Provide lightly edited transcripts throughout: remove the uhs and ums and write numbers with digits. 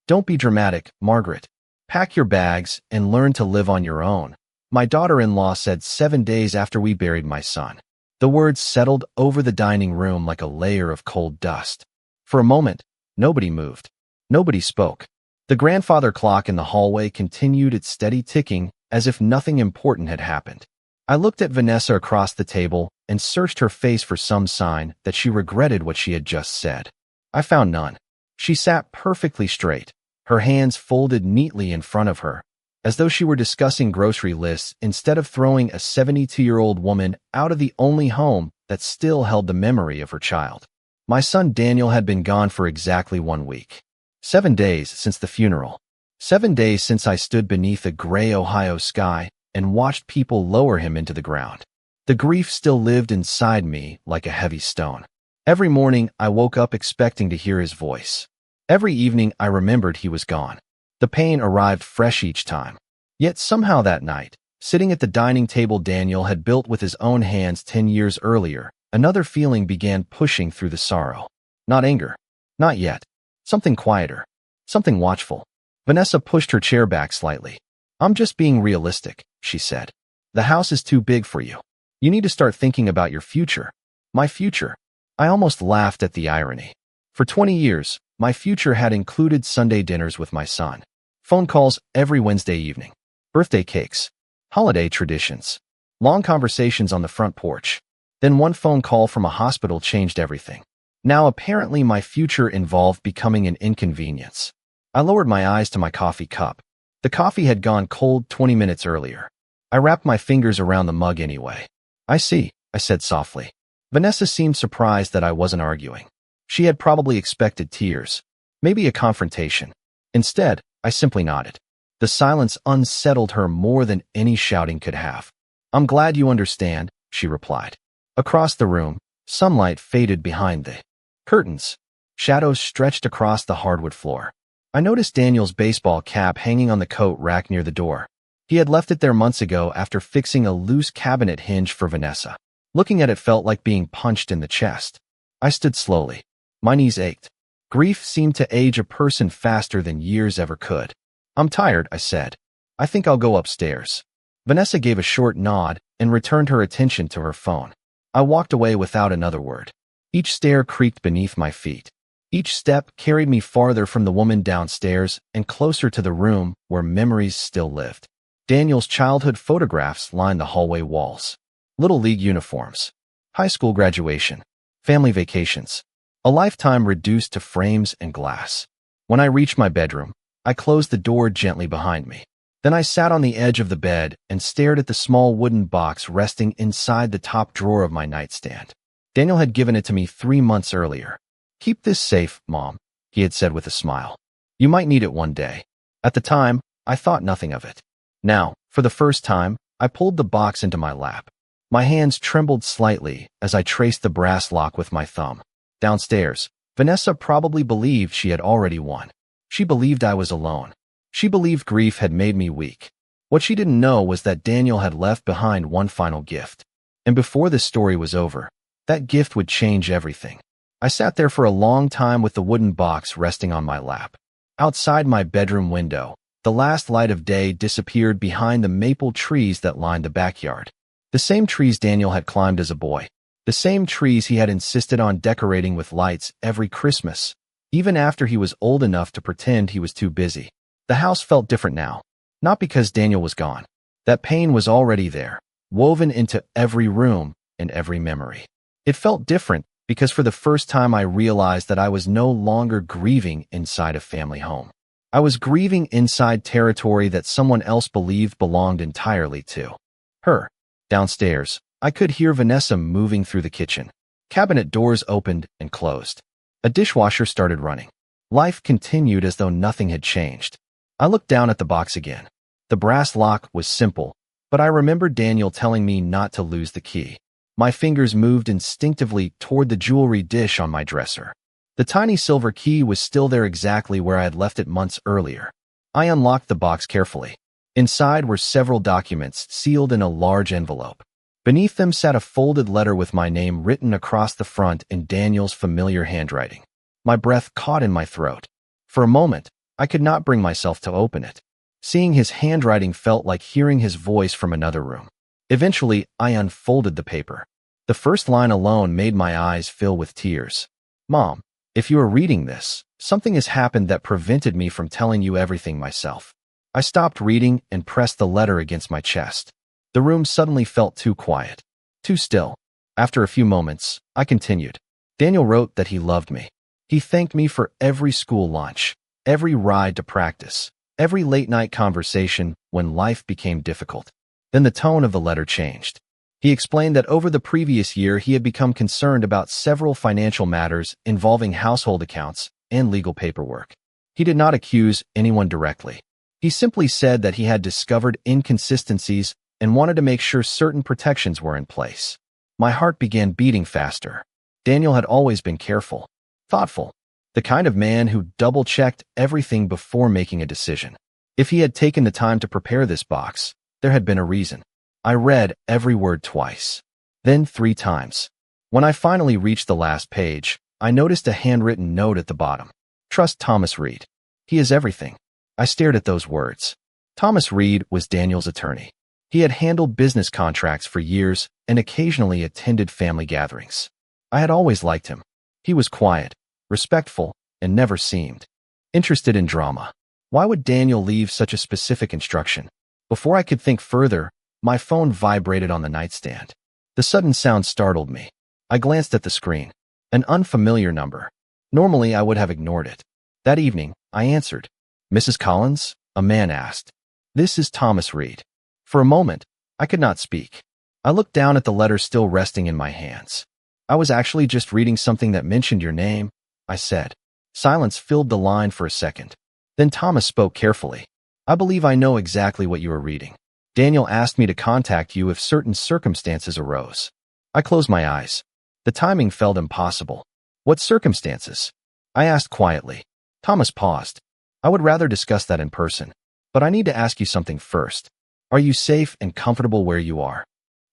Don't be dramatic, Margaret. Pack your bags and learn to live on your own, my daughter-in-law said 7 days after we buried my son. The words settled over the dining room like a layer of cold dust. For a moment, nobody moved. Nobody spoke. The grandfather clock in the hallway continued its steady ticking as if nothing important had happened. I looked at Vanessa across the table and searched her face for some sign that she regretted what she had just said. I found none. She sat perfectly straight, her hands folded neatly in front of her, as though she were discussing grocery lists instead of throwing a 72-year-old woman out of the only home that still held the memory of her child. My son Daniel had been gone for exactly 1 week. 7 days since the funeral. 7 days since I stood beneath a gray Ohio sky and watched people lower him into the ground. The grief still lived inside me like a heavy stone. Every morning I woke up expecting to hear his voice. Every evening I remembered he was gone. The pain arrived fresh each time. Yet somehow that night, sitting at the dining table Daniel had built with his own hands 10 years earlier, another feeling began pushing through the sorrow. Not anger. Not yet. Something quieter. Something watchful. Vanessa pushed her chair back slightly. I'm just being realistic, she said. The house is too big for you. You need to start thinking about your future. My future. I almost laughed at the irony. For 20 years, my future had included Sunday dinners with my son, phone calls every Wednesday evening, birthday cakes, holiday traditions, long conversations on the front porch. Then one phone call from a hospital changed everything. Now apparently my future involved becoming an inconvenience. I lowered my eyes to my coffee cup. The coffee had gone cold 20 minutes earlier. I wrapped my fingers around the mug anyway. I see, I said softly. Vanessa seemed surprised that I wasn't arguing. She had probably expected tears, maybe a confrontation. Instead, I simply nodded. The silence unsettled her more than any shouting could have. I'm glad you understand, she replied. Across the room, sunlight faded behind the curtains. Shadows stretched across the hardwood floor. I noticed Daniel's baseball cap hanging on the coat rack near the door. He had left it there months ago after fixing a loose cabinet hinge for Vanessa. Looking at it felt like being punched in the chest. I stood slowly. My knees ached. Grief seemed to age a person faster than years ever could. I'm tired, I said. I think I'll go upstairs. Vanessa gave a short nod and returned her attention to her phone. I walked away without another word. Each stair creaked beneath my feet. Each step carried me farther from the woman downstairs and closer to the room where memories still lived. Daniel's childhood photographs lined the hallway walls. Little league uniforms. High school graduation. Family vacations. A lifetime reduced to frames and glass. When I reached my bedroom, I closed the door gently behind me. Then I sat on the edge of the bed and stared at the small wooden box resting inside the top drawer of my nightstand. Daniel had given it to me 3 months earlier. Keep this safe, Mom, he had said with a smile. You might need it one day. At the time, I thought nothing of it. Now, for the first time, I pulled the box into my lap. My hands trembled slightly as I traced the brass lock with my thumb. Downstairs, Vanessa probably believed she had already won. She believed I was alone. She believed grief had made me weak. What she didn't know was that Daniel had left behind one final gift. And before this story was over, that gift would change everything. I sat there for a long time with the wooden box resting on my lap. Outside my bedroom window, the last light of day disappeared behind the maple trees that lined the backyard. The same trees Daniel had climbed as a boy. The same trees he had insisted on decorating with lights every Christmas, even after he was old enough to pretend he was too busy. The house felt different now, not because Daniel was gone. That pain was already there, woven into every room and every memory. It felt different because for the first time I realized that I was no longer grieving inside a family home. I was grieving inside territory that someone else believed belonged entirely to her. Downstairs, I could hear Vanessa moving through the kitchen. Cabinet doors opened and closed. A dishwasher started running. Life continued as though nothing had changed. I looked down at the box again. The brass lock was simple, but I remembered Daniel telling me not to lose the key. My fingers moved instinctively toward the jewelry dish on my dresser. The tiny silver key was still there exactly where I had left it months earlier. I unlocked the box carefully. Inside were several documents sealed in a large envelope. Beneath them sat a folded letter with my name written across the front in Daniel's familiar handwriting. My breath caught in my throat. For a moment, I could not bring myself to open it. Seeing his handwriting felt like hearing his voice from another room. Eventually, I unfolded the paper. The first line alone made my eyes fill with tears. Mom, if you are reading this, something has happened that prevented me from telling you everything myself. I stopped reading and pressed the letter against my chest. The room suddenly felt too quiet, too still. After a few moments, I continued. Daniel wrote that he loved me. He thanked me for every school lunch, every ride to practice, every late-night conversation when life became difficult. Then the tone of the letter changed. He explained that over the previous year he had become concerned about several financial matters involving household accounts and legal paperwork. He did not accuse anyone directly. He simply said that he had discovered inconsistencies and wanted to make sure certain protections were in place. My heart began beating faster. Daniel had always been careful, thoughtful, the kind of man who double-checked everything before making a decision. If he had taken the time to prepare this box, there had been a reason. I read every word twice, then 3 times. When I finally reached the last page, I noticed a handwritten note at the bottom. Trust Thomas Reed. He is everything. I stared at those words. Thomas Reed was Daniel's attorney. He had handled business contracts for years and occasionally attended family gatherings. I had always liked him. He was quiet, respectful, and never seemed interested in drama. Why would Daniel leave such a specific instruction? Before I could think further, my phone vibrated on the nightstand. The sudden sound startled me. I glanced at the screen. An unfamiliar number. Normally, I would have ignored it. That evening, I answered. Mrs. Collins? A man asked. This is Thomas Reed. For a moment, I could not speak. I looked down at the letter still resting in my hands. I was actually just reading something that mentioned your name, I said. Silence filled the line for a second. Then Thomas spoke carefully. I believe I know exactly what you are reading. Daniel asked me to contact you if certain circumstances arose. I closed my eyes. The timing felt impossible. What circumstances? I asked quietly. Thomas paused. I would rather discuss that in person, but I need to ask you something first. Are you safe and comfortable where you are?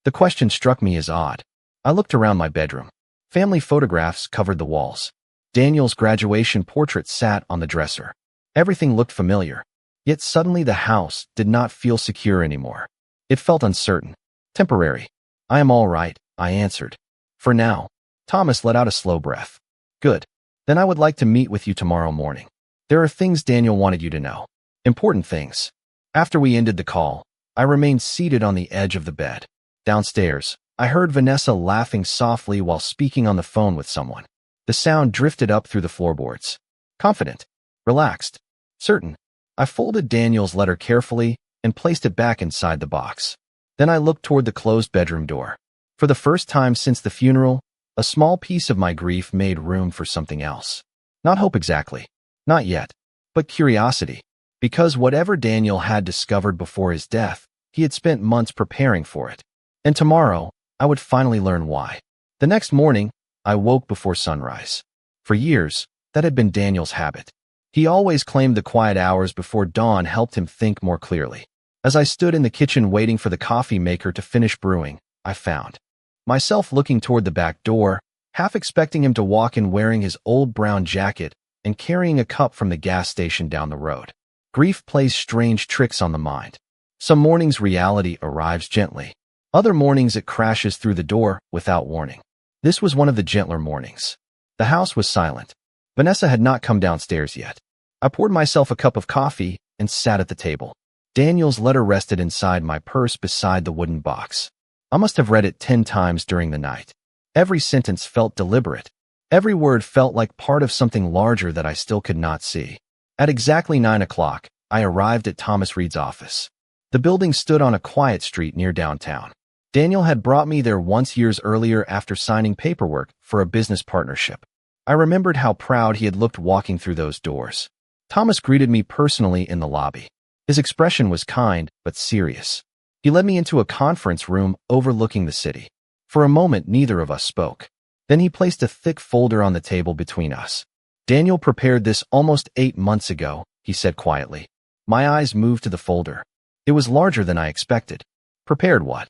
The question struck me as odd. I looked around my bedroom. Family photographs covered the walls. Daniel's graduation portrait sat on the dresser. Everything looked familiar. Yet suddenly the house did not feel secure anymore. It felt uncertain, temporary. I am all right, I answered. For now. Thomas let out a slow breath. Good. Then I would like to meet with you tomorrow morning. There are things Daniel wanted you to know. Important things. After we ended the call, I remained seated on the edge of the bed. Downstairs, I heard Vanessa laughing softly while speaking on the phone with someone. The sound drifted up through the floorboards. Confident. Relaxed. Certain. I folded Daniel's letter carefully and placed it back inside the box. Then I looked toward the closed bedroom door. For the first time since the funeral, a small piece of my grief made room for something else. Not hope exactly. Not yet. But curiosity. Because whatever Daniel had discovered before his death, he had spent months preparing for it. And tomorrow, I would finally learn why. The next morning, I woke before sunrise. For years, that had been Daniel's habit. He always claimed the quiet hours before dawn helped him think more clearly. As I stood in the kitchen waiting for the coffee maker to finish brewing, I found myself looking toward the back door, half expecting him to walk in wearing his old brown jacket and carrying a cup from the gas station down the road. Grief plays strange tricks on the mind. Some mornings reality arrives gently. Other mornings it crashes through the door without warning. This was one of the gentler mornings. The house was silent. Vanessa had not come downstairs yet. I poured myself a cup of coffee and sat at the table. Daniel's letter rested inside my purse beside the wooden box. I must have read it 10 times during the night. Every sentence felt deliberate. Every word felt like part of something larger that I still could not see. At exactly 9 o'clock, I arrived at Thomas Reed's office. The building stood on a quiet street near downtown. Daniel had brought me there once years earlier after signing paperwork for a business partnership. I remembered how proud he had looked walking through those doors. Thomas greeted me personally in the lobby. His expression was kind but serious. He led me into a conference room overlooking the city. For a moment, neither of us spoke. Then he placed a thick folder on the table between us. Daniel prepared this almost 8 months ago, he said quietly. My eyes moved to the folder. It was larger than I expected. Prepared what?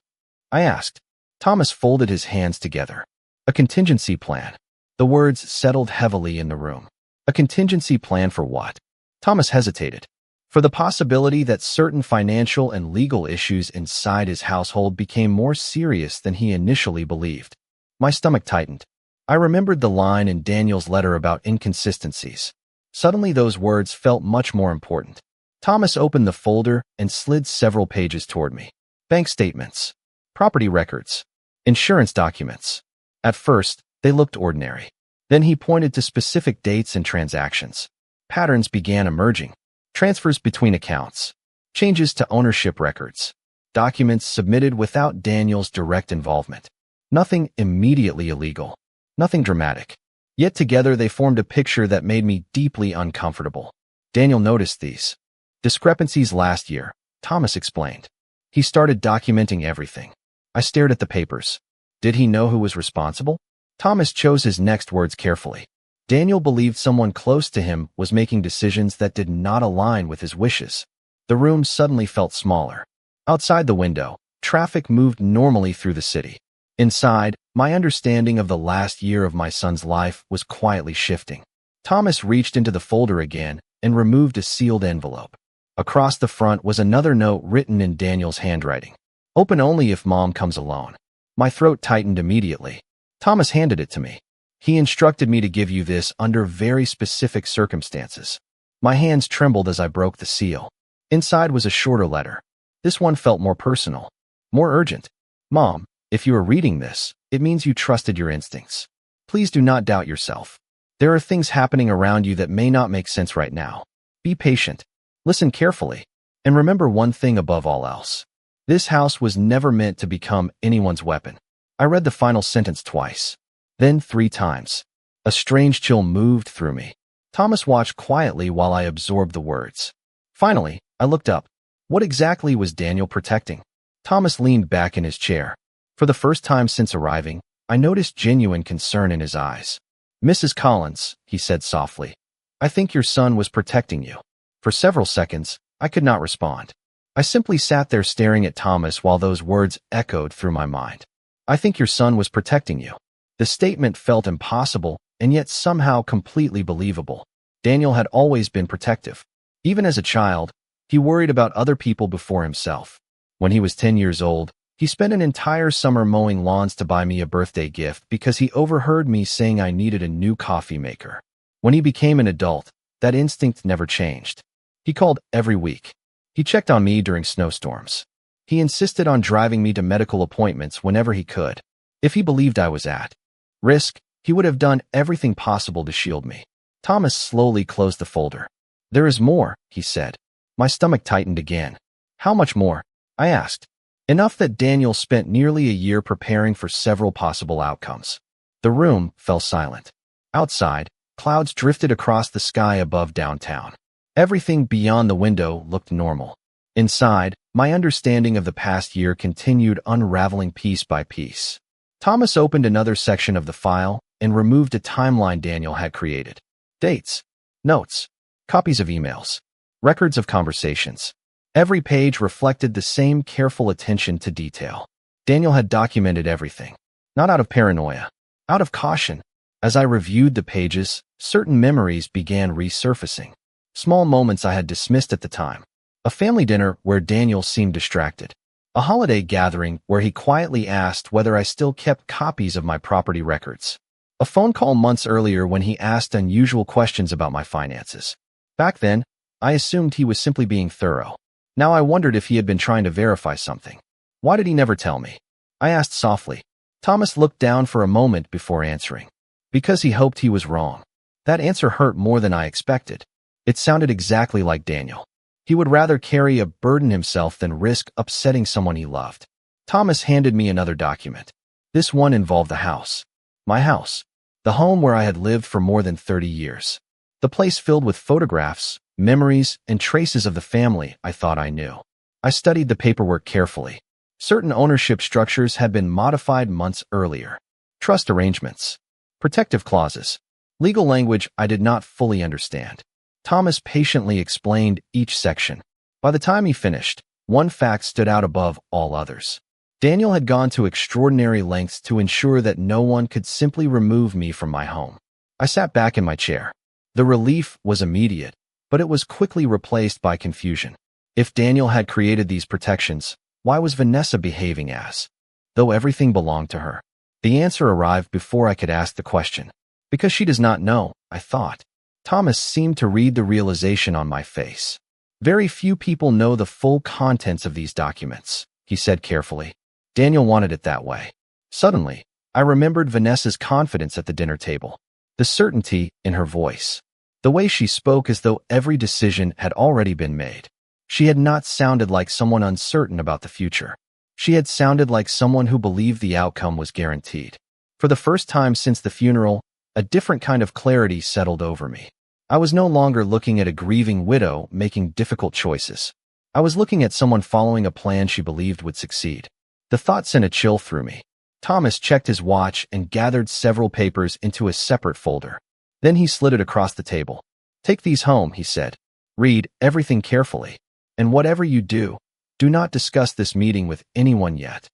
I asked. Thomas folded his hands together. A contingency plan. The words settled heavily in the room. A contingency plan for what? Thomas hesitated. For the possibility that certain financial and legal issues inside his household became more serious than he initially believed. My stomach tightened. I remembered the line in Daniel's letter about inconsistencies. Suddenly those words felt much more important. Thomas opened the folder and slid several pages toward me. Bank statements, property records, insurance documents. At first, they looked ordinary. Then he pointed to specific dates and transactions. Patterns began emerging. Transfers between accounts, changes to ownership records, documents submitted without Daniel's direct involvement. Nothing immediately illegal, nothing dramatic. Yet together they formed a picture that made me deeply uncomfortable. Daniel noticed these discrepancies last year, Thomas explained. He started documenting everything. I stared at the papers. Did he know who was responsible? Thomas chose his next words carefully. Daniel believed someone close to him was making decisions that did not align with his wishes. The room suddenly felt smaller. Outside the window, traffic moved normally through the city. Inside, my understanding of the last year of my son's life was quietly shifting. Thomas reached into the folder again and removed a sealed envelope. Across the front was another note written in Daniel's handwriting. Open only if Mom comes alone. My throat tightened immediately. Thomas handed it to me. He instructed me to give you this under very specific circumstances. My hands trembled as I broke the seal. Inside was a shorter letter. This one felt more personal, more urgent. Mom, if you are reading this, it means you trusted your instincts. Please do not doubt yourself. There are things happening around you that may not make sense right now. Be patient. Listen carefully. And remember one thing above all else. This house was never meant to become anyone's weapon. I read the final sentence twice. Then 3 times. A strange chill moved through me. Thomas watched quietly while I absorbed the words. Finally, I looked up. What exactly was Daniel protecting? Thomas leaned back in his chair. For the first time since arriving, I noticed genuine concern in his eyes. Mrs. Collins, he said softly, I think your son was protecting you. For several seconds, I could not respond. I simply sat there staring at Thomas while those words echoed through my mind. I think your son was protecting you. The statement felt impossible and yet somehow completely believable. Daniel had always been protective. Even as a child, he worried about other people before himself. When he was 10 years old, he spent an entire summer mowing lawns to buy me a birthday gift because he overheard me saying I needed a new coffee maker. When he became an adult, that instinct never changed. He called every week. He checked on me during snowstorms. He insisted on driving me to medical appointments whenever he could. If he believed I was at risk, he would have done everything possible to shield me. Thomas slowly closed the folder. There is more, he said. My stomach tightened again. How much more? I asked. Enough that Daniel spent nearly a year preparing for several possible outcomes. The room fell silent. Outside, clouds drifted across the sky above downtown. Everything beyond the window looked normal. Inside, my understanding of the past year continued unraveling piece by piece. Thomas opened another section of the file and removed a timeline Daniel had created. Dates, notes, copies of emails, records of conversations. Every page reflected the same careful attention to detail. Daniel had documented everything, not out of paranoia, out of caution. As I reviewed the pages, certain memories began resurfacing. Small moments I had dismissed at the time. A family dinner where Daniel seemed distracted. A holiday gathering where he quietly asked whether I still kept copies of my property records. A phone call months earlier when he asked unusual questions about my finances. Back then, I assumed he was simply being thorough. Now I wondered if he had been trying to verify something. Why did he never tell me? I asked softly. Thomas looked down for a moment before answering. Because he hoped he was wrong. That answer hurt more than I expected. It sounded exactly like Daniel. He would rather carry a burden himself than risk upsetting someone he loved. Thomas handed me another document. This one involved the house. My house. The home where I had lived for more than 30 years. The place filled with photographs, memories, and traces of the family I thought I knew. I studied the paperwork carefully. Certain ownership structures had been modified months earlier. Trust arrangements. Protective clauses. Legal language I did not fully understand. Thomas patiently explained each section. By the time he finished, one fact stood out above all others. Daniel had gone to extraordinary lengths to ensure that no one could simply remove me from my home. I sat back in my chair. The relief was immediate, but it was quickly replaced by confusion. If Daniel had created these protections, why was Vanessa behaving as though everything belonged to her? The answer arrived before I could ask the question. Because she does not know, I thought. Thomas seemed to read the realization on my face. Very few people know the full contents of these documents, he said carefully. Daniel wanted it that way. Suddenly, I remembered Vanessa's confidence at the dinner table, the certainty in her voice, the way she spoke as though every decision had already been made. She had not sounded like someone uncertain about the future. She had sounded like someone who believed the outcome was guaranteed. For the first time since the funeral, a different kind of clarity settled over me. I was no longer looking at a grieving widow making difficult choices. I was looking at someone following a plan she believed would succeed. The thought sent a chill through me. Thomas checked his watch and gathered several papers into a separate folder. Then he slid it across the table. Take these home, he said. Read everything carefully. And whatever you do, do not discuss this meeting with anyone yet.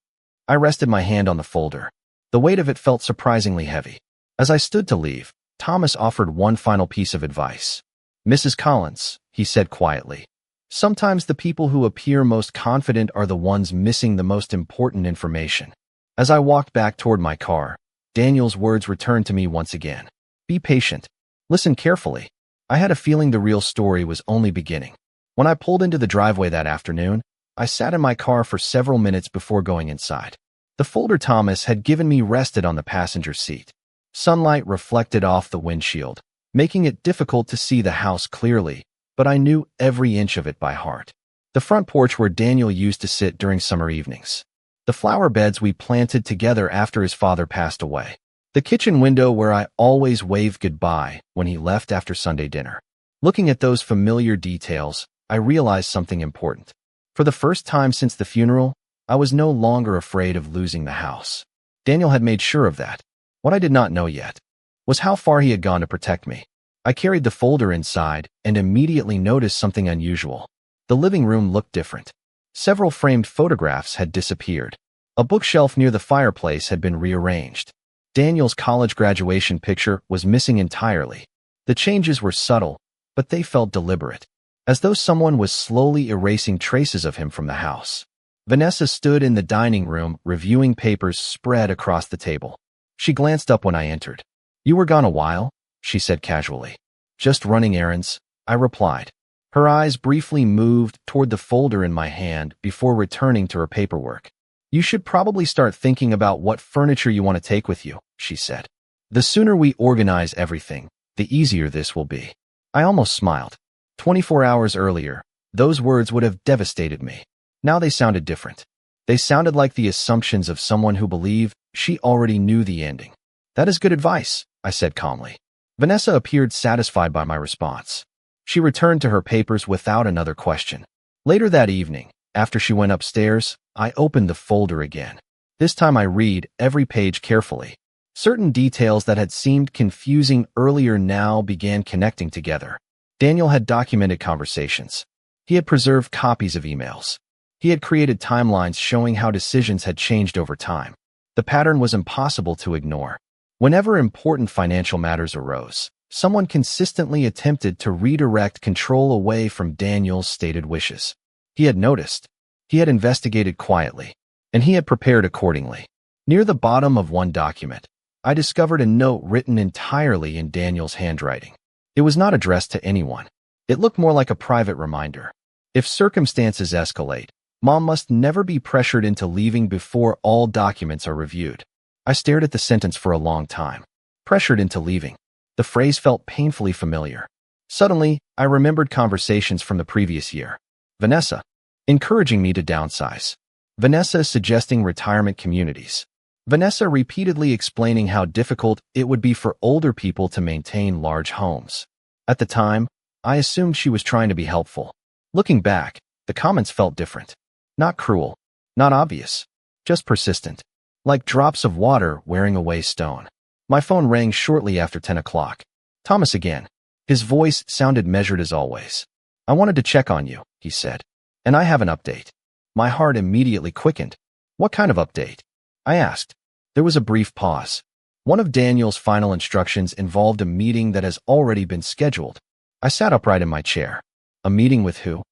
I rested my hand on the folder. The weight of it felt surprisingly heavy. As I stood to leave, Thomas offered one final piece of advice. Mrs. Collins, he said quietly, sometimes the people who appear most confident are the ones missing the most important information. As I walked back toward my car, Daniel's words returned to me once again. Be patient. Listen carefully. I had a feeling the real story was only beginning. When I pulled into the driveway that afternoon, I sat in my car for several minutes before going inside. The folder Thomas had given me rested on the passenger seat. Sunlight reflected off the windshield, making it difficult to see the house clearly, but I knew every inch of it by heart. The front porch where Daniel used to sit during summer evenings. The flower beds we planted together after his father passed away. The kitchen window where I always waved goodbye when he left after Sunday dinner. Looking at those familiar details, I realized something important. For the first time since the funeral, I was no longer afraid of losing the house. Daniel had made sure of that. What I did not know yet was how far he had gone to protect me. I carried the folder inside and immediately noticed something unusual. The living room looked different. Several framed photographs had disappeared. A bookshelf near the fireplace had been rearranged. Daniel's college graduation picture was missing entirely. The changes were subtle, but they felt deliberate, as though someone was slowly erasing traces of him from the house. Vanessa stood in the dining room, reviewing papers spread across the table. She glanced up when I entered. You were gone a while, she said casually. Just running errands, I replied. Her eyes briefly moved toward the folder in my hand before returning to her paperwork. You should probably start thinking about what furniture you want to take with you, she said. The sooner we organize everything, the easier this will be. I almost smiled. 24 hours earlier, those words would have devastated me. Now they sounded different. They sounded like the assumptions of someone who believed she already knew the ending. That is good advice, I said calmly. Vanessa appeared satisfied by my response. She returned to her papers without another question. Later that evening, after she went upstairs, I opened the folder again. This time I read every page carefully. Certain details that had seemed confusing earlier now began connecting together. Daniel had documented conversations. He had preserved copies of emails. He had created timelines showing how decisions had changed over time. The pattern was impossible to ignore. Whenever important financial matters arose, someone consistently attempted to redirect control away from Daniel's stated wishes. He had noticed. He had investigated quietly, and he had prepared accordingly. Near the bottom of one document, I discovered a note written entirely in Daniel's handwriting. It was not addressed to anyone. It looked more like a private reminder. If circumstances escalate, Mom must never be pressured into leaving before all documents are reviewed. I stared at the sentence for a long time. Pressured into leaving. The phrase felt painfully familiar. Suddenly, I remembered conversations from the previous year. Vanessa, encouraging me to downsize. Vanessa suggesting retirement communities. Vanessa repeatedly explaining how difficult it would be for older people to maintain large homes. At the time, I assumed she was trying to be helpful. Looking back, the comments felt different. Not cruel, not obvious, just persistent, like drops of water wearing away stone. My phone rang shortly after 10 o'clock. Thomas again. His voice sounded measured as always. I wanted to check on you, he said. And I have an update. My heart immediately quickened. What kind of update? I asked. There was a brief pause. One of Daniel's final instructions involved a meeting that has already been scheduled. I sat upright in my chair. A meeting with who?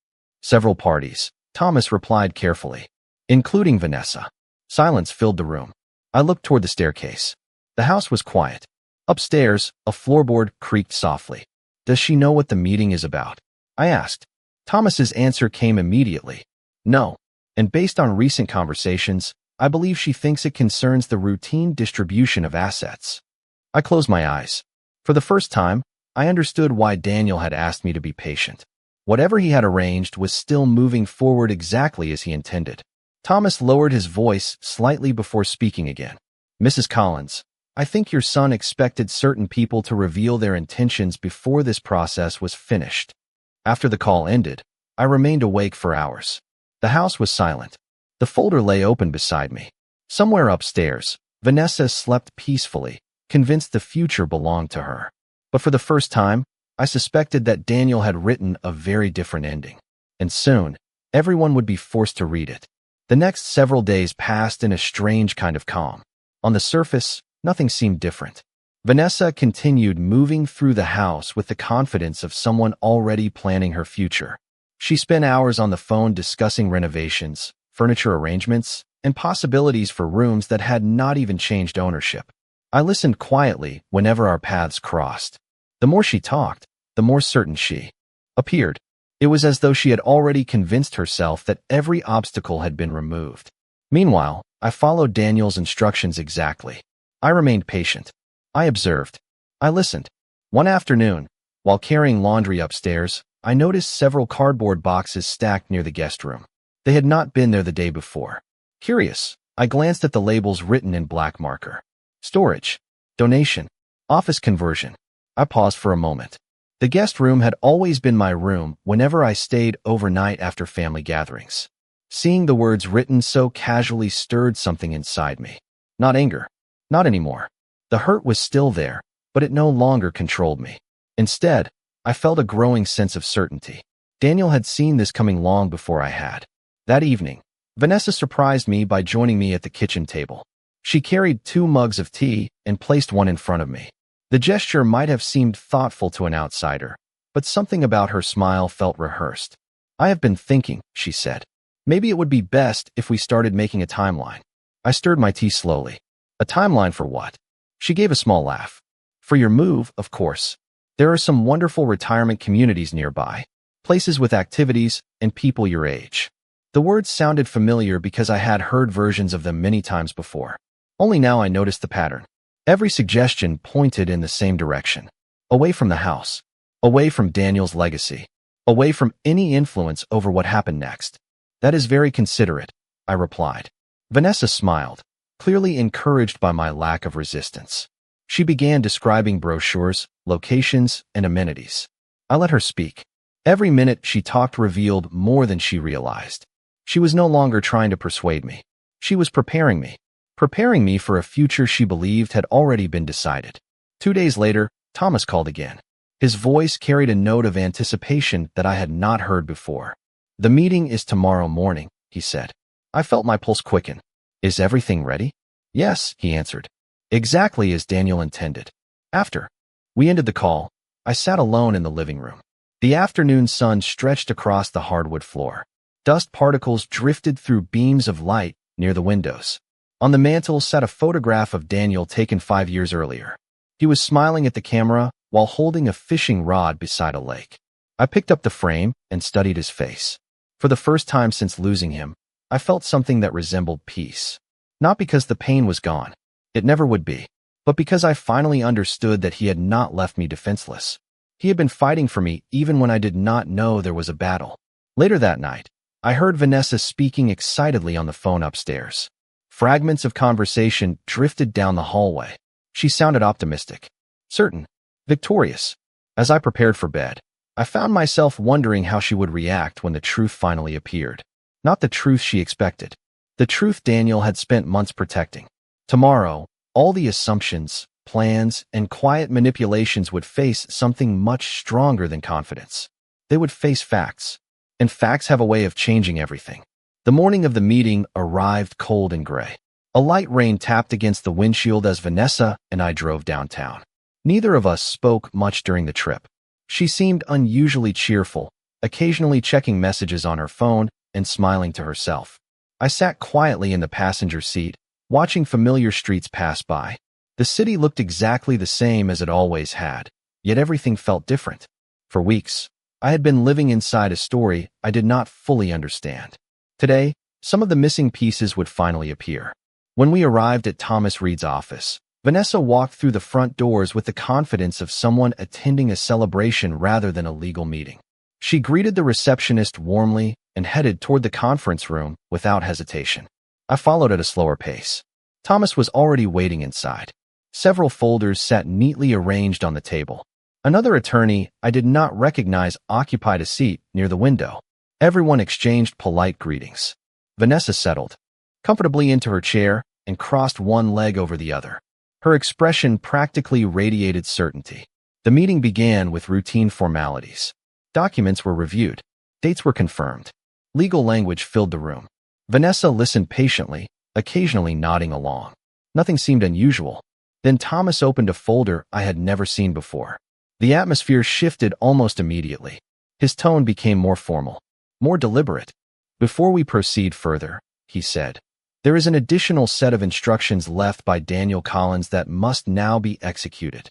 Several parties, Thomas replied carefully, including Vanessa. Silence filled the room. I looked toward the staircase. The house was quiet. Upstairs, a floorboard creaked softly. Does she know what the meeting is about? I asked. Thomas's answer came immediately. No. And based on recent conversations, I believe she thinks it concerns the routine distribution of assets. I closed my eyes. For the first time, I understood why Daniel had asked me to be patient. Whatever he had arranged was still moving forward exactly as he intended. Thomas lowered his voice slightly before speaking again. Mrs. Collins, I think your son expected certain people to reveal their intentions before this process was finished. After the call ended, I remained awake for hours. The house was silent. The folder lay open beside me. Somewhere upstairs, Vanessa slept peacefully, convinced the future belonged to her. But for the first time, I suspected that Daniel had written a very different ending. And soon, everyone would be forced to read it. The next several days passed in a strange kind of calm. On the surface, nothing seemed different. Vanessa continued moving through the house with the confidence of someone already planning her future. She spent hours on the phone discussing renovations, furniture arrangements, and possibilities for rooms that had not even changed ownership. I listened quietly whenever our paths crossed. The more she talked, the more certain she appeared. It was as though she had already convinced herself that every obstacle had been removed. Meanwhile, I followed Daniel's instructions exactly. I remained patient. I observed. I listened. One afternoon, while carrying laundry upstairs, I noticed several cardboard boxes stacked near the guest room. They had not been there the day before. Curious, I glanced at the labels written in black marker. Storage, donation, office conversion. I paused for a moment. The guest room had always been my room whenever I stayed overnight after family gatherings. Seeing the words written so casually stirred something inside me. Not anger. Not anymore. The hurt was still there, but it no longer controlled me. Instead, I felt a growing sense of certainty. Daniel had seen this coming long before I had. That evening, Vanessa surprised me by joining me at the kitchen table. She carried 2 mugs of tea and placed one in front of me. The gesture might have seemed thoughtful to an outsider, but something about her smile felt rehearsed. I have been thinking, she said. Maybe it would be best if we started making a timeline. I stirred my tea slowly. A timeline for what? She gave a small laugh. For your move, of course. There are some wonderful retirement communities nearby, places with activities and people your age. The words sounded familiar because I had heard versions of them many times before. Only now I noticed the pattern. Every suggestion pointed in the same direction. Away from the house. Away from Daniel's legacy. Away from any influence over what happened next. That is very considerate, I replied. Vanessa smiled, clearly encouraged by my lack of resistance. She began describing brochures, locations, and amenities. I let her speak. Every minute she talked revealed more than she realized. She was no longer trying to persuade me. She was preparing me for a future she believed had already been decided. 2 days later, Thomas called again. His voice carried a note of anticipation that I had not heard before. The meeting is tomorrow morning, he said. I felt my pulse quicken. Is everything ready? Yes, he answered. Exactly as Daniel intended. After we ended the call, I sat alone in the living room. The afternoon sun stretched across the hardwood floor. Dust particles drifted through beams of light near the windows. On the mantel sat a photograph of Daniel taken 5 years earlier. He was smiling at the camera while holding a fishing rod beside a lake. I picked up the frame and studied his face. For the first time since losing him, I felt something that resembled peace. Not because the pain was gone. It never would be. But because I finally understood that he had not left me defenseless. He had been fighting for me even when I did not know there was a battle. Later that night, I heard Vanessa speaking excitedly on the phone upstairs. Fragments of conversation drifted down the hallway. She sounded optimistic, certain, victorious. As I prepared for bed, I found myself wondering how she would react when the truth finally appeared. Not the truth she expected. The truth Daniel had spent months protecting. Tomorrow, all the assumptions, plans, and quiet manipulations would face something much stronger than confidence. They would face facts. And facts have a way of changing everything. The morning of the meeting arrived cold and gray. A light rain tapped against the windshield as Vanessa and I drove downtown. Neither of us spoke much during the trip. She seemed unusually cheerful, occasionally checking messages on her phone and smiling to herself. I sat quietly in the passenger seat, watching familiar streets pass by. The city looked exactly the same as it always had, yet everything felt different. For weeks, I had been living inside a story I did not fully understand. Today, some of the missing pieces would finally appear. When we arrived at Thomas Reed's office, Vanessa walked through the front doors with the confidence of someone attending a celebration rather than a legal meeting. She greeted the receptionist warmly and headed toward the conference room without hesitation. I followed at a slower pace. Thomas was already waiting inside. Several folders sat neatly arranged on the table. Another attorney I did not recognize occupied a seat near the window. Everyone exchanged polite greetings. Vanessa settled comfortably into her chair and crossed one leg over the other. Her expression practically radiated certainty. The meeting began with routine formalities. Documents were reviewed. Dates were confirmed. Legal language filled the room. Vanessa listened patiently, occasionally nodding along. Nothing seemed unusual. Then Thomas opened a folder I had never seen before. The atmosphere shifted almost immediately. His tone became more formal, more deliberate. "Before we proceed further," he said, "there is an additional set of instructions left by Daniel Collins that must now be executed."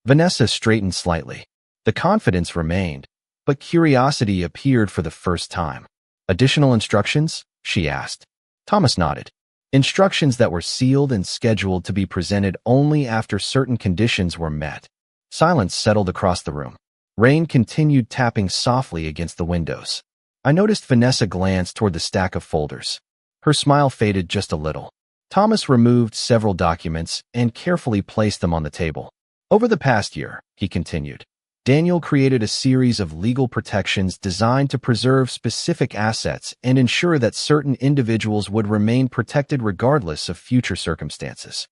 Vanessa straightened slightly. The confidence remained, but curiosity appeared for the first time. "Additional instructions?" she asked. Thomas nodded. "Instructions that were sealed and scheduled to be presented only after certain conditions were met." Silence settled across the room. Rain continued tapping softly against the windows. I noticed Vanessa glance toward the stack of folders. Her smile faded just a little. Thomas removed several documents and carefully placed them on the table. "Over the past year," he continued, "Daniel created a series of legal protections designed to preserve specific assets and ensure that certain individuals would remain protected regardless of future circumstances."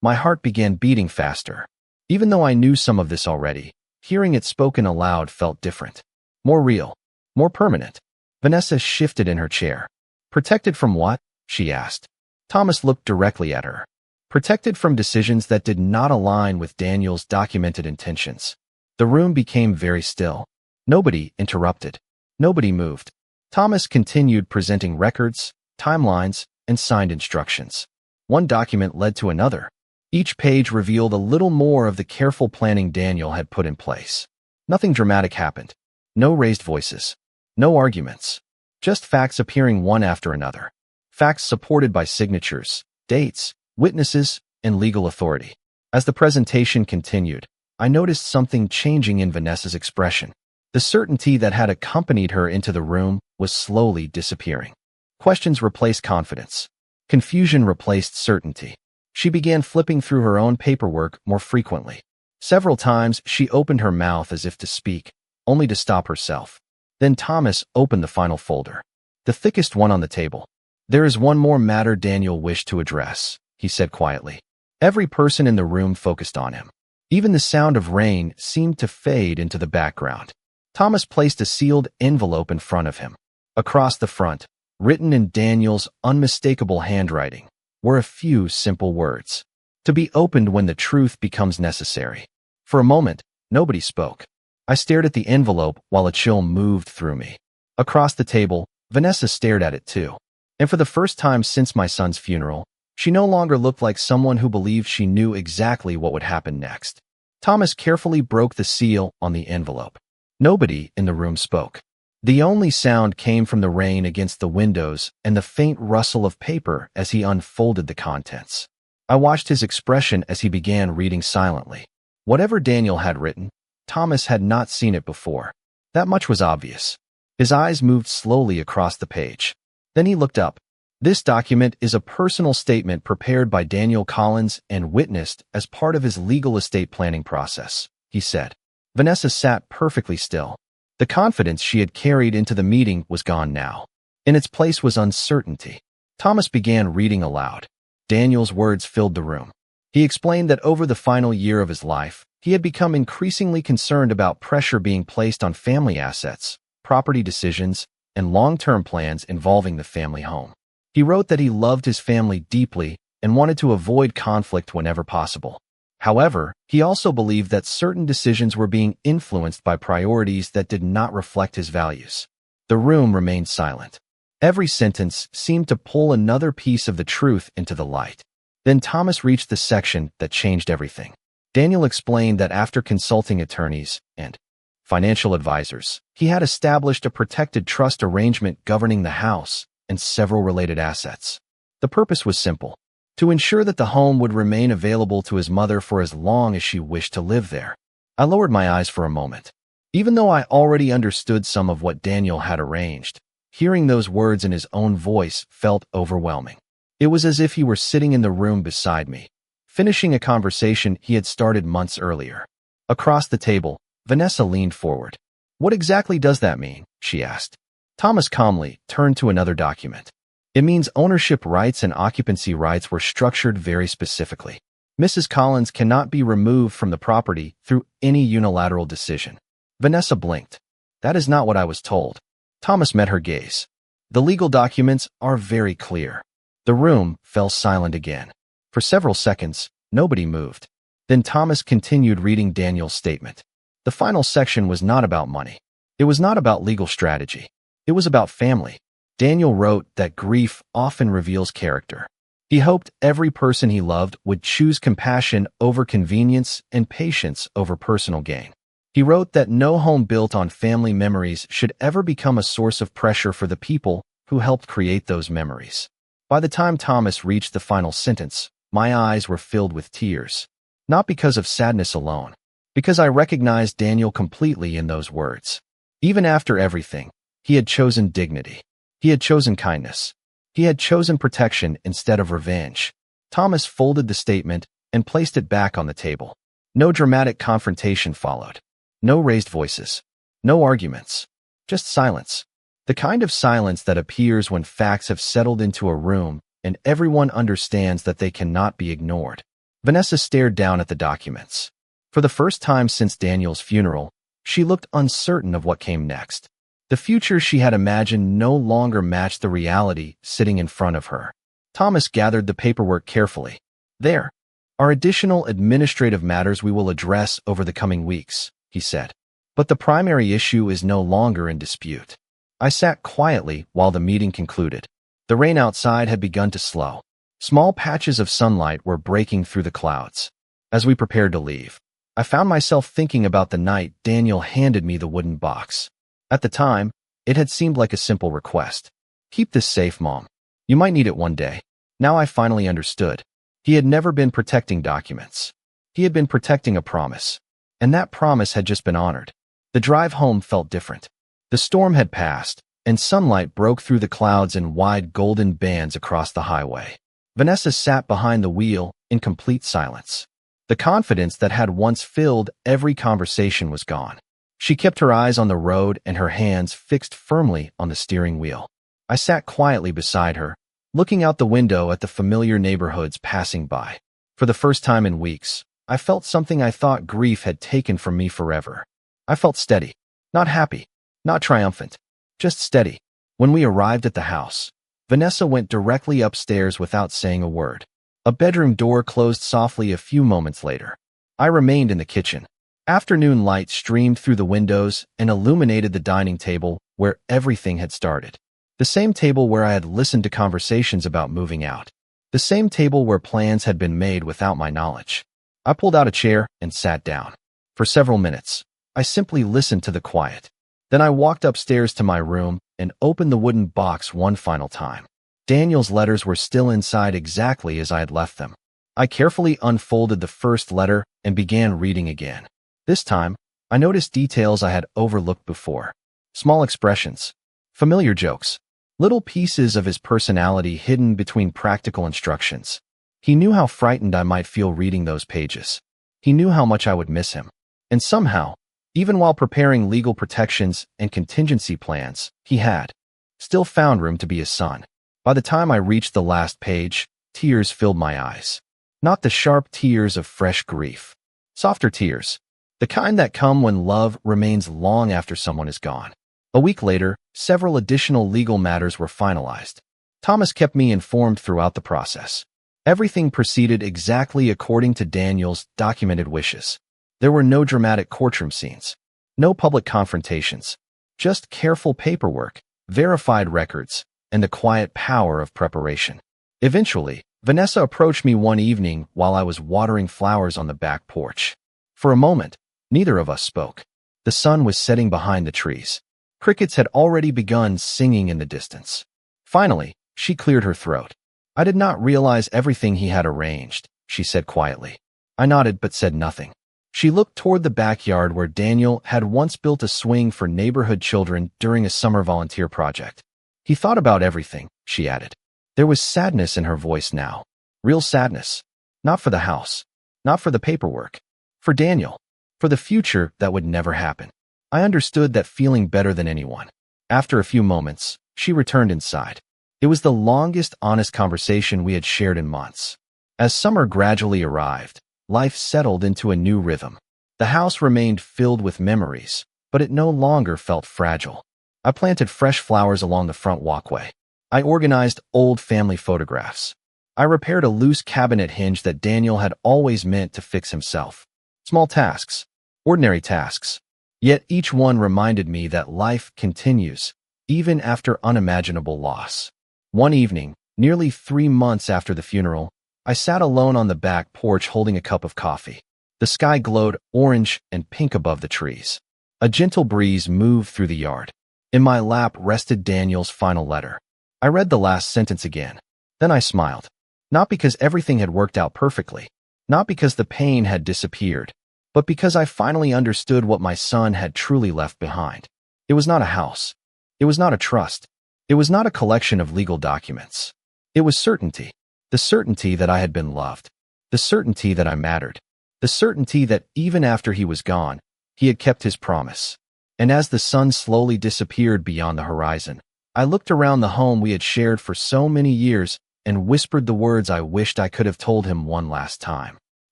My heart began beating faster. Even though I knew some of this already, hearing it spoken aloud felt different. More real, more permanent. Vanessa shifted in her chair. "Protected from what?" she asked. Thomas looked directly at her. "Protected from decisions that did not align with Daniel's documented intentions." The room became very still. Nobody interrupted. Nobody moved. Thomas continued presenting records, timelines, and signed instructions. One document led to another. Each page revealed a little more of the careful planning Daniel had put in place. Nothing dramatic happened. No raised voices. No arguments. Just facts appearing one after another. Facts supported by signatures, dates, witnesses, and legal authority. As the presentation continued, I noticed something changing in Vanessa's expression. The certainty that had accompanied her into the room was slowly disappearing. Questions replaced confidence. Confusion replaced certainty. She began flipping through her own paperwork more frequently. Several times she opened her mouth as if to speak, only to stop herself. Then Thomas opened the final folder, the thickest one on the table. "There is one more matter Daniel wished to address," he said quietly. Every person in the room focused on him. Even the sound of rain seemed to fade into the background. Thomas placed a sealed envelope in front of him. Across the front, written in Daniel's unmistakable handwriting, were a few simple words. "To be opened when the truth becomes necessary." For a moment, nobody spoke. I stared at the envelope while a chill moved through me. Across the table, Vanessa stared at it too. And for the first time since my son's funeral, she no longer looked like someone who believed she knew exactly what would happen next. Thomas carefully broke the seal on the envelope. Nobody in the room spoke. The only sound came from the rain against the windows and the faint rustle of paper as he unfolded the contents. I watched his expression as he began reading silently. Whatever Daniel had written, Thomas had not seen it before. That much was obvious. His eyes moved slowly across the page. Then he looked up. "This document is a personal statement prepared by Daniel Collins and witnessed as part of his legal estate planning process," he said. Vanessa sat perfectly still. The confidence she had carried into the meeting was gone now. In its place was uncertainty. Thomas began reading aloud. Daniel's words filled the room. He explained that over the final year of his life, he had become increasingly concerned about pressure being placed on family assets, property decisions, and long-term plans involving the family home. He wrote that he loved his family deeply and wanted to avoid conflict whenever possible. However, he also believed that certain decisions were being influenced by priorities that did not reflect his values. The room remained silent. Every sentence seemed to pull another piece of the truth into the light. Then Thomas reached the section that changed everything. Daniel explained that after consulting attorneys and financial advisors, he had established a protected trust arrangement governing the house and several related assets. The purpose was simple: to ensure that the home would remain available to his mother for as long as she wished to live there. I lowered my eyes for a moment. Even though I already understood some of what Daniel had arranged, hearing those words in his own voice felt overwhelming. It was as if he were sitting in the room beside me, finishing a conversation he had started months earlier. Across the table, Vanessa leaned forward. "What exactly does that mean?" she asked. Thomas calmly turned to another document. "It means ownership rights and occupancy rights were structured very specifically. Mrs. Collins cannot be removed from the property through any unilateral decision." Vanessa blinked. "That is not what I was told." Thomas met her gaze. "The legal documents are very clear." The room fell silent again. For several seconds, nobody moved. Then Thomas continued reading Daniel's statement. The final section was not about money. It was not about legal strategy. It was about family. Daniel wrote that grief often reveals character. He hoped every person he loved would choose compassion over convenience and patience over personal gain. He wrote that no home built on family memories should ever become a source of pressure for the people who helped create those memories. By the time Thomas reached the final sentence, my eyes were filled with tears. Not because of sadness alone, because I recognized Daniel completely in those words. Even after everything, he had chosen dignity. He had chosen kindness. He had chosen protection instead of revenge. Thomas folded the statement and placed it back on the table. No dramatic confrontation followed. No raised voices. No arguments. Just silence. The kind of silence that appears when facts have settled into a room and everyone understands that they cannot be ignored. Vanessa stared down at the documents. For the first time since Daniel's funeral, she looked uncertain of what came next. The future she had imagined no longer matched the reality sitting in front of her. Thomas gathered the paperwork carefully. "There are additional administrative matters we will address over the coming weeks," he said. "But the primary issue is no longer in dispute." I sat quietly while the meeting concluded. The rain outside had begun to slow. Small patches of sunlight were breaking through the clouds. As we prepared to leave, I found myself thinking about the night Daniel handed me the wooden box. At the time, it had seemed like a simple request. "Keep this safe, Mom. You might need it one day." Now I finally understood. He had never been protecting documents. He had been protecting a promise. And that promise had just been honored. The drive home felt different. The storm had passed, and sunlight broke through the clouds in wide golden bands across the highway. Vanessa sat behind the wheel in complete silence. The confidence that had once filled every conversation was gone. She kept her eyes on the road and her hands fixed firmly on the steering wheel. I sat quietly beside her, looking out the window at the familiar neighborhoods passing by. For the first time in weeks, I felt something I thought grief had taken from me forever. I felt steady, not happy, not triumphant, just steady. When we arrived at the house, Vanessa went directly upstairs without saying a word. A bedroom door closed softly a few moments later. I remained in the kitchen. Afternoon light streamed through the windows and illuminated the dining table where everything had started. The same table where I had listened to conversations about moving out. The same table where plans had been made without my knowledge. I pulled out a chair and sat down. For several minutes, I simply listened to the quiet. Then I walked upstairs to my room and opened the wooden box one final time. Daniel's letters were still inside exactly as I had left them. I carefully unfolded the first letter and began reading again. This time, I noticed details I had overlooked before. Small expressions, familiar jokes, little pieces of his personality hidden between practical instructions. He knew how frightened I might feel reading those pages. He knew how much I would miss him. And somehow, even while preparing legal protections and contingency plans, he had still found room to be his son. By the time I reached the last page, tears filled my eyes. Not the sharp tears of fresh grief. Softer tears. The kind that come when love remains long after someone is gone. A week later, several additional legal matters were finalized. Thomas kept me informed throughout the process. Everything proceeded exactly according to Daniel's documented wishes. There were no dramatic courtroom scenes, no public confrontations, just careful paperwork, verified records, and the quiet power of preparation. Eventually, Vanessa approached me one evening while I was watering flowers on the back porch. For a moment, neither of us spoke. The sun was setting behind the trees. Crickets had already begun singing in the distance. Finally, she cleared her throat. "I did not realize everything he had arranged," she said quietly. I nodded but said nothing. She looked toward the backyard where Daniel had once built a swing for neighborhood children during a summer volunteer project. "He thought about everything," she added. There was sadness in her voice now. Real sadness. Not for the house. Not for the paperwork. For Daniel. For the future that would never happen. I understood that feeling better than anyone. After a few moments, she returned inside. It was the longest honest conversation we had shared in months. As summer gradually arrived, life settled into a new rhythm. The house remained filled with memories, but it no longer felt fragile. I planted fresh flowers along the front walkway. I organized old family photographs. I repaired a loose cabinet hinge that Daniel had always meant to fix himself. Small tasks, ordinary tasks. Yet each one reminded me that life continues, even after unimaginable loss. One evening, nearly 3 months after the funeral, I sat alone on the back porch holding a cup of coffee. The sky glowed orange and pink above the trees. A gentle breeze moved through the yard. In my lap rested Daniel's final letter. I read the last sentence again. Then I smiled. Not because everything had worked out perfectly, not because the pain had disappeared, but because I finally understood what my son had truly left behind. It was not a house. It was not a trust. It was not a collection of legal documents. It was certainty. The certainty that I had been loved. The certainty that I mattered. The certainty that even after he was gone, he had kept his promise. And as the sun slowly disappeared beyond the horizon, I looked around the home we had shared for so many years and whispered the words I wished I could have told him one last time.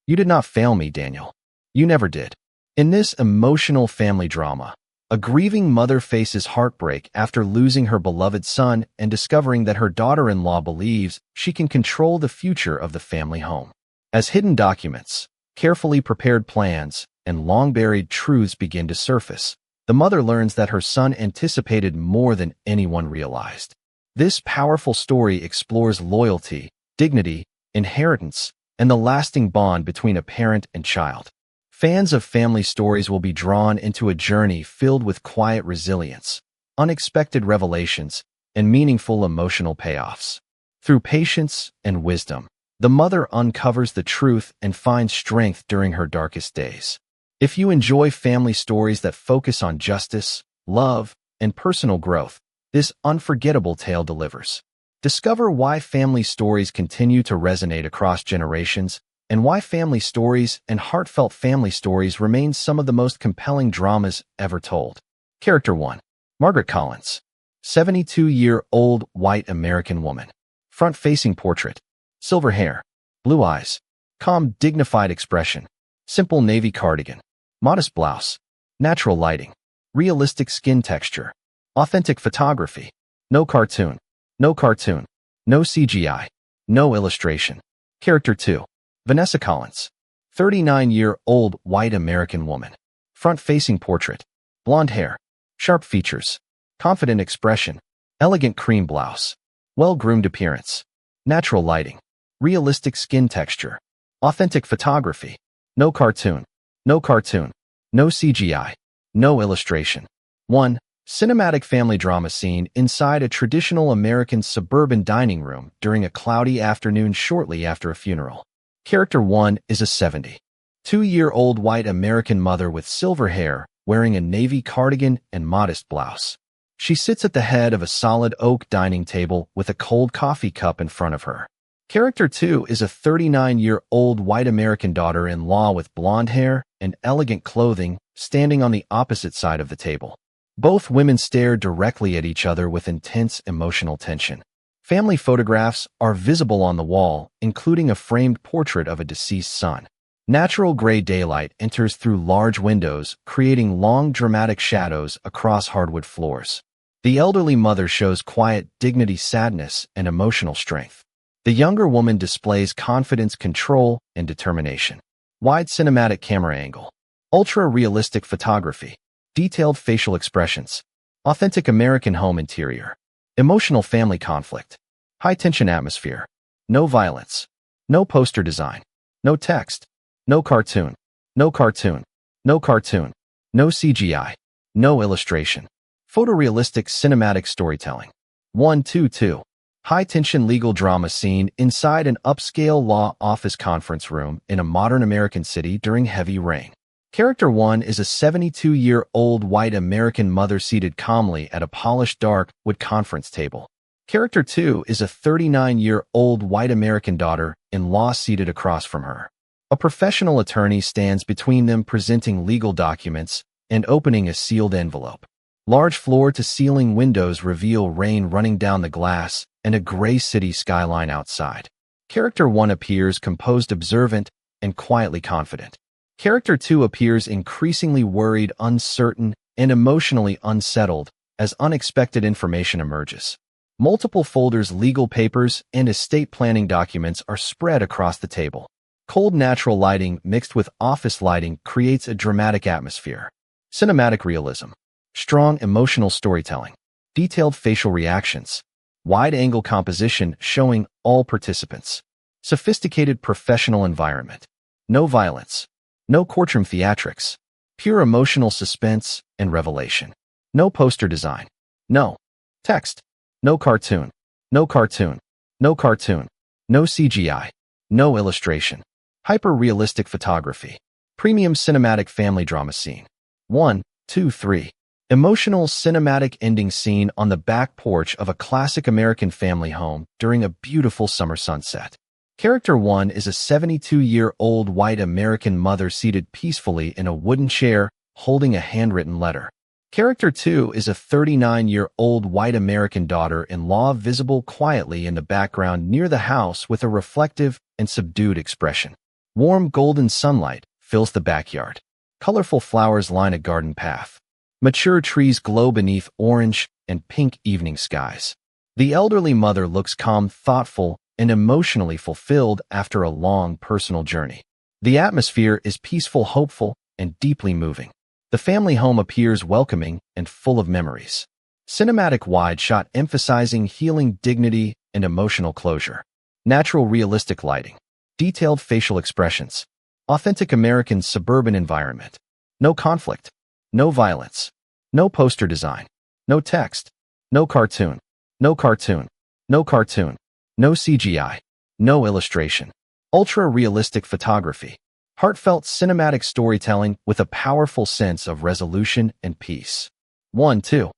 "You did not fail me, Daniel. You never did." In this emotional family drama, a grieving mother faces heartbreak after losing her beloved son and discovering that her daughter-in-law believes she can control the future of the family home. As hidden documents, carefully prepared plans, and long-buried truths begin to surface, the mother learns that her son anticipated more than anyone realized. This powerful story explores loyalty, dignity, inheritance, and the lasting bond between a parent and child. Fans of family stories will be drawn into a journey filled with quiet resilience, unexpected revelations, and meaningful emotional payoffs. Through patience and wisdom, the mother uncovers the truth and finds strength during her darkest days. If you enjoy family stories that focus on justice, love, and personal growth, this unforgettable tale delivers. Discover why family stories continue to resonate across generations and why family stories and heartfelt family stories remain some of the most compelling dramas ever told. Character 1. Margaret Collins. 72-year-old white American woman. Front-facing portrait. Silver hair. Blue eyes. Calm, dignified expression. Simple navy cardigan. Modest blouse. Natural lighting. Realistic skin texture. Authentic photography. No cartoon. No cartoon. No CGI. No illustration. Character 2. Vanessa Collins. 39-year-old white American woman. Front-facing portrait. Blonde hair. Sharp features. Confident expression. Elegant cream blouse. Well-groomed appearance. Natural lighting. Realistic skin texture. Authentic photography. No cartoon. No cartoon. No CGI. No illustration. 1. Cinematic family drama scene inside a traditional American suburban dining room during a cloudy afternoon shortly after a funeral. Character 1 is a 72-year-old white American mother with silver hair, wearing a navy cardigan and modest blouse. She sits at the head of a solid oak dining table with a cold coffee cup in front of her. Character 2 is a 39-year-old white American daughter-in-law with blonde hair and elegant clothing, standing on the opposite side of the table. Both women stare directly at each other with intense emotional tension. Family photographs are visible on the wall, including a framed portrait of a deceased son. Natural gray daylight enters through large windows, creating long, dramatic shadows across hardwood floors. The elderly mother shows quiet dignity, sadness, and emotional strength. The younger woman displays confidence, control, and determination. Wide cinematic camera angle. Ultra-realistic photography. Detailed facial expressions. Authentic American home interior. Emotional family conflict. High-tension atmosphere. No violence. No poster design. No text. No cartoon. No cartoon. No cartoon. No CGI. No illustration. Photorealistic cinematic storytelling. 122. High-tension legal drama scene inside an upscale law office conference room in a modern American city during heavy rain. Character 1 is a 72-year-old white American mother seated calmly at a polished dark wood conference table. Character 2 is a 39-year-old white American daughter-in-law seated across from her. A professional attorney stands between them presenting legal documents and opening a sealed envelope. Large floor-to-ceiling windows reveal rain running down the glass and a gray city skyline outside. Character 1 appears composed, observant, and quietly confident. Character 2 appears increasingly worried, uncertain, and emotionally unsettled as unexpected information emerges. Multiple folders, legal papers, and estate planning documents are spread across the table. Cold natural lighting mixed with office lighting creates a dramatic atmosphere. Cinematic realism. Strong emotional storytelling. Detailed facial reactions. Wide-angle composition showing all participants. Sophisticated professional environment. No violence. No courtroom theatrics. Pure emotional suspense and revelation. No poster design. No text. No cartoon. No cartoon. No cartoon. No CGI. No illustration. Hyper-realistic photography. Premium cinematic family drama scene. 1, 2, 3. Emotional cinematic ending scene on the back porch of a classic American family home during a beautiful summer sunset. Character 1 is a 72-year-old white American mother seated peacefully in a wooden chair, holding a handwritten letter. Character 2 is a 39-year-old white American daughter-in-law visible quietly in the background near the house with a reflective and subdued expression. Warm golden sunlight fills the backyard. Colorful flowers line a garden path. Mature trees glow beneath orange and pink evening skies. The elderly mother looks calm, thoughtful, and emotionally fulfilled after a long personal journey. The atmosphere is peaceful, hopeful, and deeply moving. The family home appears welcoming and full of memories. Cinematic wide shot emphasizing healing, dignity, and emotional closure. Natural realistic lighting. Detailed facial expressions. Authentic American suburban environment. No conflict. No violence. No poster design. No text. No cartoon. No cartoon. No cartoon. No CGI. No illustration. Ultra-realistic photography. Heartfelt cinematic storytelling with a powerful sense of resolution and peace. 1, 2.